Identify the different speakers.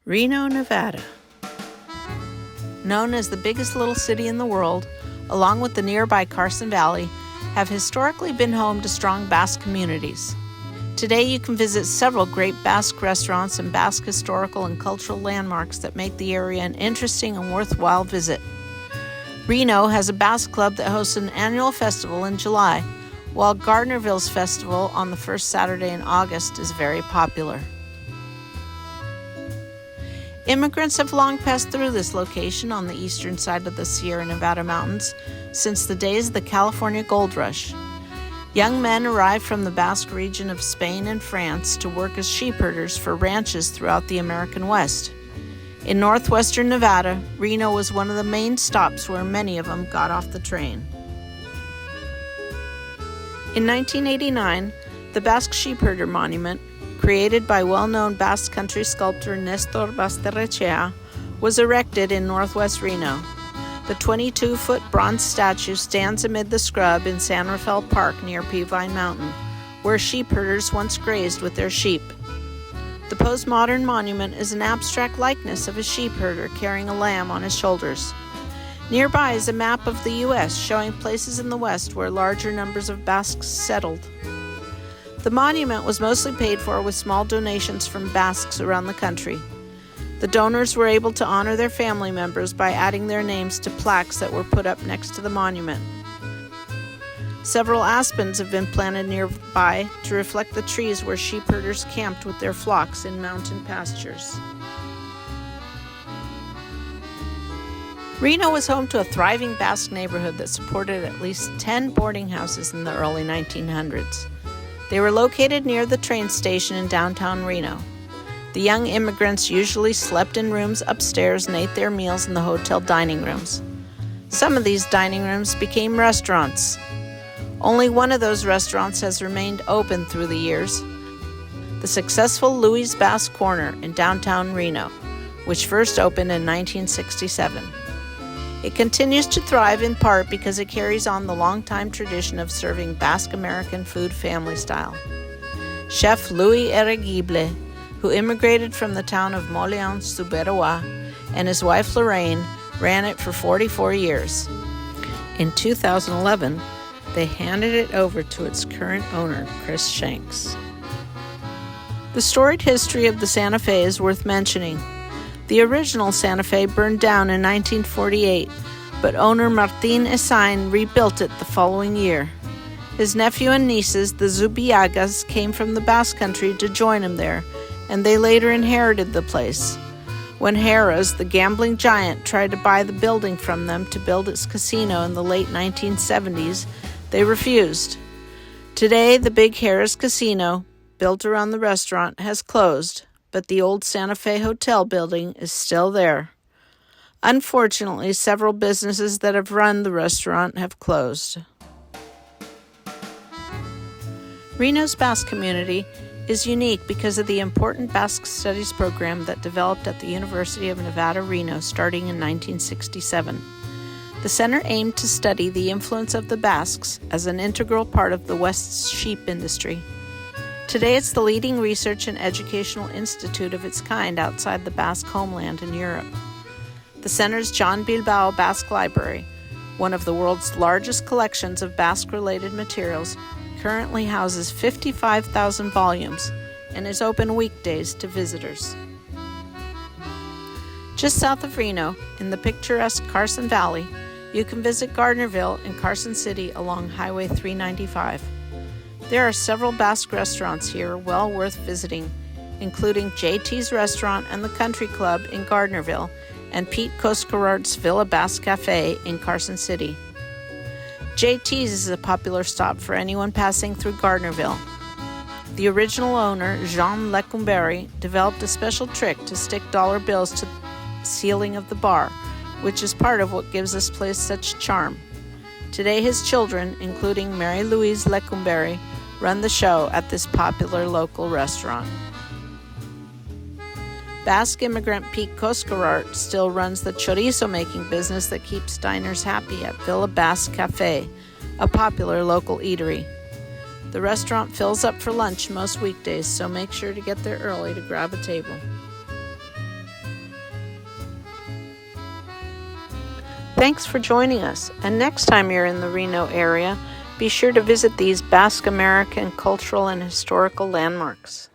Speaker 1: Reno, Nevada. Known as the biggest little city in the world, along with the nearby Carson Valley, have historically been home to strong Basque communities. Today you can visit several great Basque restaurants and Basque historical and cultural landmarks that make the area an interesting and worthwhile visit. Reno has a Basque club that hosts an annual festival in July, while Gardnerville's festival on the first Saturday in August is very popular. Immigrants have long passed through this location on the eastern side of the Sierra Nevada mountains since the days of the California gold rush. Young men arrived from the Basque region of Spain and France to work as sheepherders for ranches throughout the American West. In northwestern Nevada, Reno was one of the main stops where many of them got off the train. In 1989, the Basque Sheepherder Monument, created by well-known Basque Country sculptor Nestor Basterrechea, was erected in northwest Reno. The 22-foot bronze statue stands amid the scrub in San Rafael Park near Peavine Mountain, where sheepherders once grazed with their sheep. The postmodern monument is an abstract likeness of a sheepherder carrying a lamb on his shoulders. Nearby is a map of the U.S. showing places in the West where larger numbers of Basques settled. The monument was mostly paid for with small donations from Basques around the country. The donors were able to honor their family members by adding their names to plaques that were put up next to the monument. Several aspens have been planted nearby to reflect the trees where sheepherders camped with their flocks in mountain pastures. Reno was home to a thriving Basque neighborhood that supported at least 10 boarding houses in the early 1900s. They were located near the train station in downtown Reno. The young immigrants usually slept in rooms upstairs and ate their meals in the hotel dining rooms. Some of these dining rooms became restaurants. Only one of those restaurants has remained open through the years, the successful Louis' Basque Corner in downtown Reno, which first opened in 1967. It continues to thrive in part because it carries on the long-time tradition of serving Basque American food family style. Chef Louis Eregible, who immigrated from the town of Moleon, Zuberoa, and his wife Lorraine, ran it for 44 years. In 2011, they handed it over to its current owner, Chris Shanks. The storied history of the Santa Fe is worth mentioning. The original Santa Fe burned down in 1948, but owner Martin Esain rebuilt it the following year. His nephew and nieces, the Zubiagas, came from the Basque Country to join him there, and they later inherited the place. When Harrah's, the gambling giant, tried to buy the building from them to build its casino in the late 1970s, they refused. Today, the big Harrah's Casino, built around the restaurant, has closed, but the old Santa Fe Hotel building is still there. Unfortunately, several businesses that have run the restaurant have closed. Reno's Basque community is unique because of the important Basque Studies program that developed at the University of Nevada Reno starting in 1967. The center aimed to study the influence of the Basques as an integral part of the West's sheep industry. Today, it's the leading research and educational institute of its kind outside the Basque homeland in Europe. The center's John Bilbao Basque Library, one of the world's largest collections of Basque-related materials, currently houses 55,000 volumes and is open weekdays to visitors. Just south of Reno, in the picturesque Carson Valley, you can visit Gardnerville and Carson City along Highway 395. There are several Basque restaurants here well worth visiting, including JT's Restaurant and the Country Club in Gardnerville and Pete Coscarart's Villa Basque Cafe in Carson City. JT's is a popular stop for anyone passing through Gardnerville. The original owner, Jean Lecumberri, developed a special trick to stick dollar bills to the ceiling of the bar, which is part of what gives this place such charm. Today, his children, including Mary Louise Lecumberri, run the show at this popular local restaurant. Basque immigrant Pete Coscarart still runs the chorizo-making business that keeps diners happy at Villa Basque Cafe, a popular local eatery. The restaurant fills up for lunch most weekdays, so make sure to get there early to grab a table. Thanks for joining us, and next time you're in the Reno area, be sure to visit these Basque American cultural and historical landmarks.